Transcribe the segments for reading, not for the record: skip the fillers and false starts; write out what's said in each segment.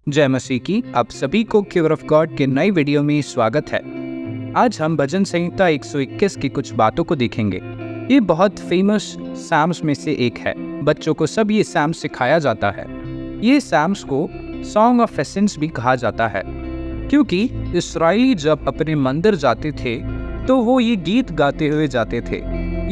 जय मसीह की आप सभी को केयर ऑफ गॉड के नई वीडियो में स्वागत है। आज हम भजन संहिता 121 की कुछ बातों को देखेंगे। ये बहुत फेमस साम्स में से एक है। बच्चों को सब ये साम्स सिखाया जाता है। ये साम्स को सॉन्ग ऑफ एसेंस भी कहा जाता है, क्योंकि इस्राएली जब अपने मंदिर जाते थे तो वो ये गीत गाते हुए जाते थे।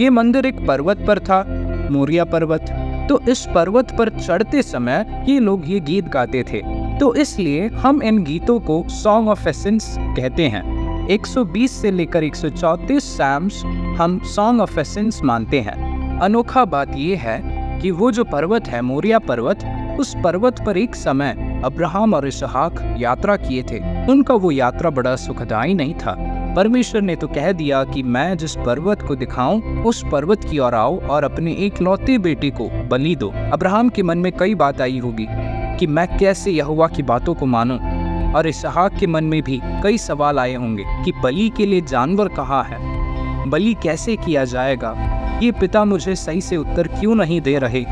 ये मंदिर एक पर्वत पर था, मोरिया पर्वत। तो इस पर्वत पर चढ़ते समय ये लोग ये गीत गाते थे, तो इसलिए हम इन गीतों को सॉन्ग ऑफ एसेंस कहते हैं। 120 से लेकर 134 साम्स हम सॉन्ग ऑफ एसेंस मानते हैं। अनोखा बात यह है कि वो जो पर्वत है, मोरिया पर्वत, उस पर्वत पर एक समय अब्राहम और इसहाक यात्रा किए थे। उनका वो यात्रा बड़ा सुखदायी नहीं था। परमेश्वर ने तो कह दिया कि मैं जिस पर्वत को दिखाऊं उस पर्वत की ओर आओ और अपने एकलौते बेटे को बलि दो। अब्राहम के मन में कई बात आई होगी कि मैं कैसे यहोवा की बातों को मानूं, और इसहाक के मन में भी कई सवाल आए होंगे कि बलि के लिए जानवर कहाँ है, बलि कैसे किया जाएगा, ये पिता मुझे सही से उत्तर क्यों नहीं दे रहे।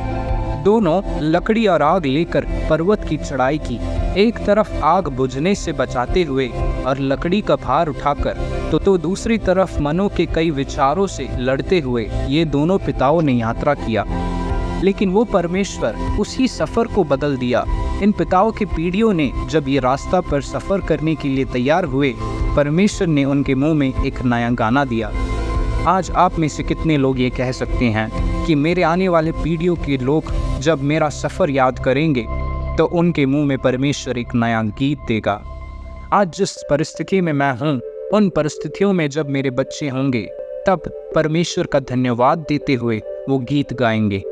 दोनों लकड़ी और आग लेकर पर्वत की चढ़ाई की। एक तरफ आग बुझने से बचाते हुए और लकड़ी का भार उठाकर तो दूसरी तरफ मनों के कई विचारों से लड़ते हुए ये दोनों पिताओं ने यात्रा किया। लेकिन वो परमेश्वर उसी सफर को बदल दिया। इन पिताओं की पीढ़ियों ने जब ये रास्ता पर सफर करने के लिए तैयार हुए, परमेश्वर ने उनके मुंह में एक नया गाना दिया। आज आप में से कितने लोग ये कह सकते हैं कि मेरे आने वाले पीढ़ियों के लोग जब मेरा सफर याद करेंगे तो उनके मुंह में परमेश्वर एक नया गीत देगा। आज जिस परिस्थिति में मैं हूँ, उन परिस्थितियों में जब मेरे बच्चे होंगे, तब परमेश्वर का धन्यवाद देते हुए वो गीत गाएंगे।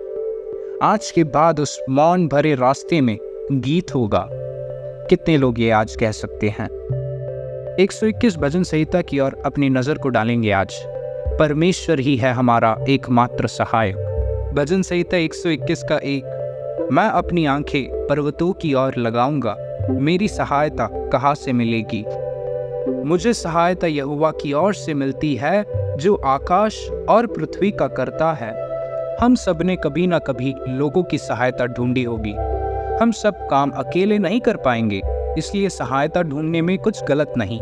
आज के बाद उस मौन भरे रास्ते में गीत होगा। कितने लोग ये आज कह सकते हैं। 121 भजन संहिता की ओर अपनी नजर को डालेंगे आज। परमेश्वर ही है हमारा एकमात्र सहायक। भजन संहिता 121 का 1। मैं अपनी आंखें पर्वतों की ओर लगाऊंगा, मेरी सहायता कहाँ से मिलेगी। मुझे सहायता यहोवा की ओर से मिलती है, जो आकाश और पृथ्वी का करता है। हम सब ने कभी ना कभी लोगों की सहायता ढूंढी होगी। हम सब काम अकेले नहीं कर पाएंगे, इसलिए सहायता ढूंढने में कुछ गलत नहीं।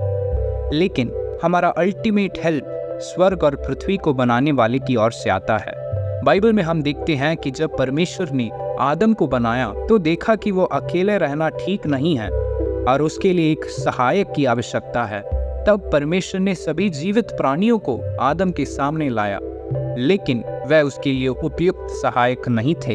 लेकिन हमारा अल्टीमेट हेल्प स्वर्ग और पृथ्वी को बनाने वाले की ओर से आता है। बाइबल में हम देखते हैं कि जब परमेश्वर ने आदम को बनाया तो देखा कि वो अकेले रहना ठीक नहीं है और उसके लिए एक सहायक की आवश्यकता है। तब परमेश्वर ने सभी जीवित प्राणियों को आदम के सामने लाया, लेकिन वह उसके लिए उपयुक्त सहायक नहीं थे।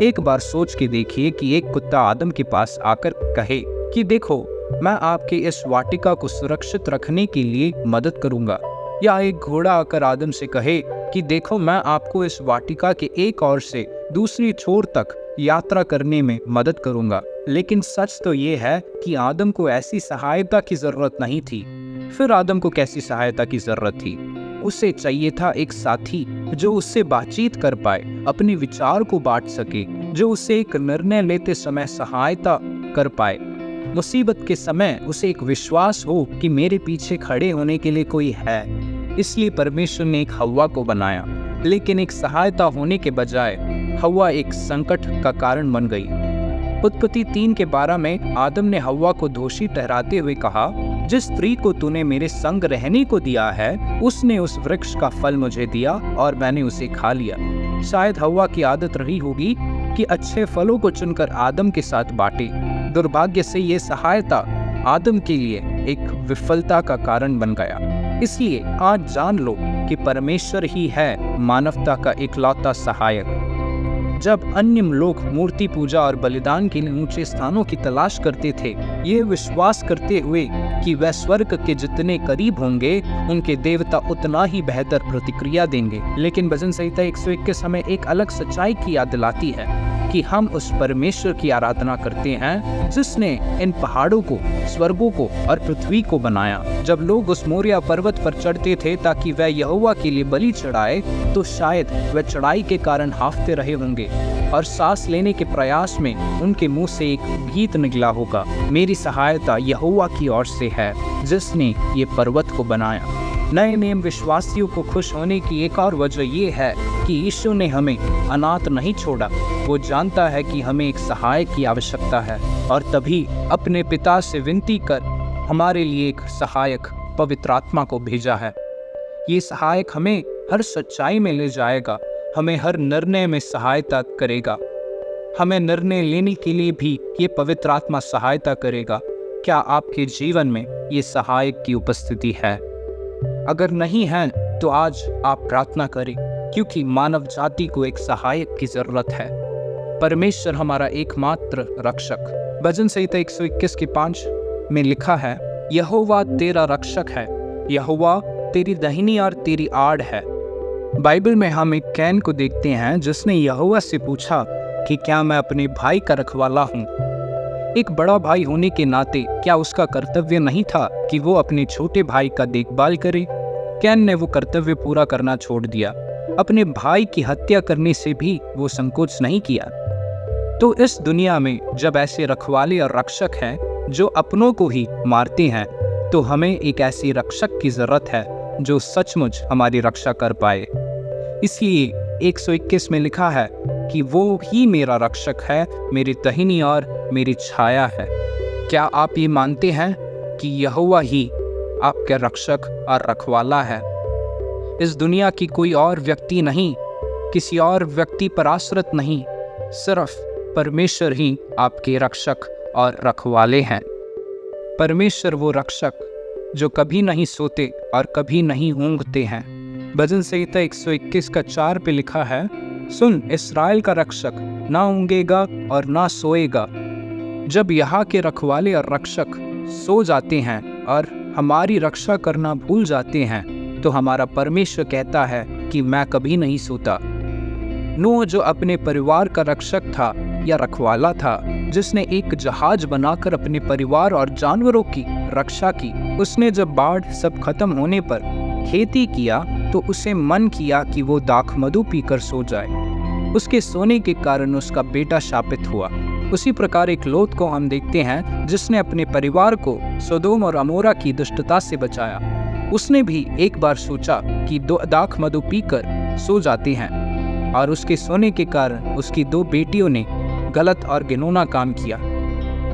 एक बार सोच के देखिए कि एक कुत्ता आदम के पास आकर कहे कि देखो, मैं आपके इस वाटिका को सुरक्षित रखने के लिए मदद करूंगा, या एक घोड़ा आकर आदम से कहे कि देखो, मैं आपको इस वाटिका के एक ओर से दूसरी छोर तक यात्रा करने में मदद करूंगा। लेकिन सच तो ये है कि आदम को ऐसी सहायता की जरूरत नहीं थी। फिर आदम को कैसी सहायता की जरूरत थी? उसे चाहिए था एक साथी जो उससे बातचीत कर पाए, अपने विचार को बांट सके, जो उसे एक निर्णय लेते समय सहायता कर पाए। मुसीबत के समय उसे एक विश्वास हो कि मेरे पीछे खड़े होने के लिए कोई है। इसलिए परमेश्वर ने एक हव्वा को बनाया, लेकिन एक सहायता होने के बजाय हव्वा एक संकट का कारण बन गई। उत्पत्ति 3 के 12 में आदम ने हव्वा को दोषी ठहराते हुए कहा, जिस स्त्री को तूने मेरे संग रहने को दिया है, उसने उस वृक्ष का फल मुझे दिया और मैंने उसे खा लिया। शायद हव्वा की आदत रही होगी कि अच्छे फलों को चुनकर आदम के साथ बांटे। दुर्भाग्य से ये सहायता आदम के लिए एक विफलता का कारण बन गया। इसलिए आज जान लो कि परमेश्वर ही है मानवता का इकलौता सहायक। जब अन्य लोग मूर्ति पूजा और बलिदान के लिए ऊंचे स्थानों की तलाश करते थे, ये विश्वास करते हुए कि वह स्वर्ग के जितने करीब होंगे, उनके देवता उतना ही बेहतर प्रतिक्रिया देंगे। लेकिन भजन संहिता 121 हमें एक अलग सच्चाई की याद दिलाती है कि हम उस परमेश्वर की आराधना करते हैं जिसने इन पहाड़ों को, स्वर्गों को और पृथ्वी को बनाया। जब लोग उस मोरिया पर्वत पर चढ़ते थे ताकि वह यहोवा के लिए बलि चढ़ाए, तो शायद वह चढ़ाई के कारण हांफते रहे होंगे और सांस लेने के प्रयास में उनके मुंह से एक गीत निकला होगा, मेरी सहायता यहोवा की ओर से है जिसने ये पर्वत को बनाया। नए नियम विश्वासियों को खुश होने की एक और वजह ये है कि यीशु ने हमें अनाथ नहीं छोड़ा। वो जानता है कि हमें एक सहायक की आवश्यकता है और तभी अपने पिता से विनती कर हमारे लिए एक सहायक पवित्र आत्मा को भेजा है। ये सहायक हमें हर सच्चाई में ले जाएगा, हमें हर निर्णय में सहायता करेगा। हमें निर्णय लेने के लिए भी ये पवित्र आत्मा सहायता करेगा। क्या आपके जीवन में ये सहायक की उपस्थिति है? अगर नहीं है तो आज आप प्रार्थना करें, क्योंकि मानव जाति को एक सहायक की जरूरत है। परमेश्वर हमारा एकमात्र रक्षक। भजन संहिता 121 के 5 में लिखा है, यहोवा तेरा रक्षक है, यहोवा तेरी दाहिनी और तेरी आड़ है। बाइबल में हम एक कैन को देखते हैं जिसने यहोवा से पूछा कि क्या मैं अपने भाई का रखवाला हूँ। एक बड़ा भाई होने के नाते क्या उसका कर्तव्य नहीं था कि वो अपने छोटे भाई का देखभाल करे? कैन ने वो कर्तव्य पूरा करना छोड़ दिया। अपने भाई की हत्या करने से भी वो संकोच नहीं किया। तो इस दुनिया में जब ऐसे रखवाले और रक्षक हैं जो अपनों को ही मारते हैं, तो हमें एक ऐसी रक्षक की जरूरत है जो सचमुच हमारी रक्षा कर पाए। इसलिए 121 में लिखा है कि वो ही मेरा रक्षक है, मेरी दाहिनी और मेरी छाया है। क्या आप ये मानते हैं कि यहोवा ही आपका रक्षक और रखवाला है? इस दुनिया की कोई और व्यक्ति नहीं, किसी और व्यक्ति पर आश्रित नहीं, सिर्फ परमेश्वर ही आपके रक्षक और रखवाले हैं। परमेश्वर वो रक्षक जो कभी नहीं सोते और कभी नहीं ऊँघते हैं। भजन संहिता 121 का 4 पे लिखा है, सुन इस्राएल का रक्षक ना ऊँघेगा और ना सोएगा। जब यहाँ के रखवाले और रक्षक सो जाते हैं और हमारी रक्षा करना भूल जाते हैं, तो हमारा परमेश्वर कहता है कि मैं कभी नहीं सोता। नूह जो अपने परिवार का रक्षक था या रखवाला था, जिसने एक जहाज बनाकर अपने परिवार और जानवरों की रक्षा की, उसने जब बाढ़ सब खत्म होने पर खेती किया तो उसे मन किया कि वो दाख मधु पीकर सो जाए। उसके सोने के कारण उसका बेटा शापित हुआ। उसी प्रकार एक लोत को हम देखते हैं जिसने अपने परिवार को सोदोम और अमोरा की दुष्टता से बचाया। उसने भी एक बार सोचा कि दाख मधु पीकर सो जाते हैं, और उसके सोने के कारण उसकी 2 बेटियों ने गलत और घिनौना काम किया।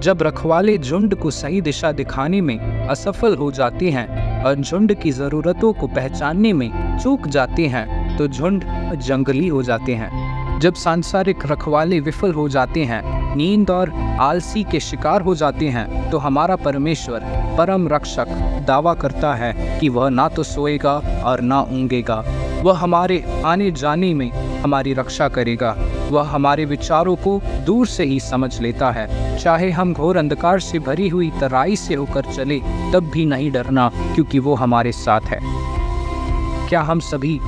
जब रखवाले झुंड को सही दिशा दिखाने में असफल हो जाते हैं और झुंड की जरूरतों को पहचानने में चूक जाते हैं, तो झुंड जंगली हो जाते हैं। जब सांसारिक रखवाले विफल हो जाते हैं, नींद और आलसी के शिकार हो जाते हैं, तो हमारा परमेश्वर परम रक्षक दावा करता है कि वह ना तो सोएगा और ना ऊँघेगा। वह हमारे आने जाने में हमारी रक्षा करेगा। वह हमारे विचारों को दूर से ही समझ लेता है। चाहे हम घोर अंधकार से भरी हुई तराई से होकर चले, तब भी नहीं डरना, क्योंकि वो हमारे साथ है। क्या हम सभी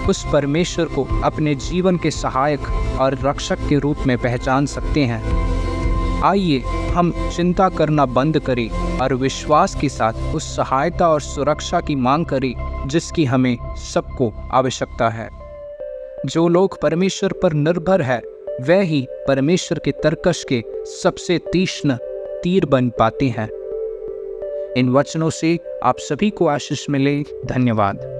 उस परमेश्वर को अपने जीवन के सहायक और रक्षक के रूप में पहचान सकते हैं? आइए हम चिंता करना बंद करें और विश्वास के साथ उस सहायता और सुरक्षा की मांग करें जिसकी हमें सबको आवश्यकता है। जो लोग परमेश्वर पर निर्भर है, वह ही परमेश्वर के तरकश के सबसे तीक्ष्ण तीर बन पाते हैं। इन वचनों से आप सभी को आशीष मिले। धन्यवाद।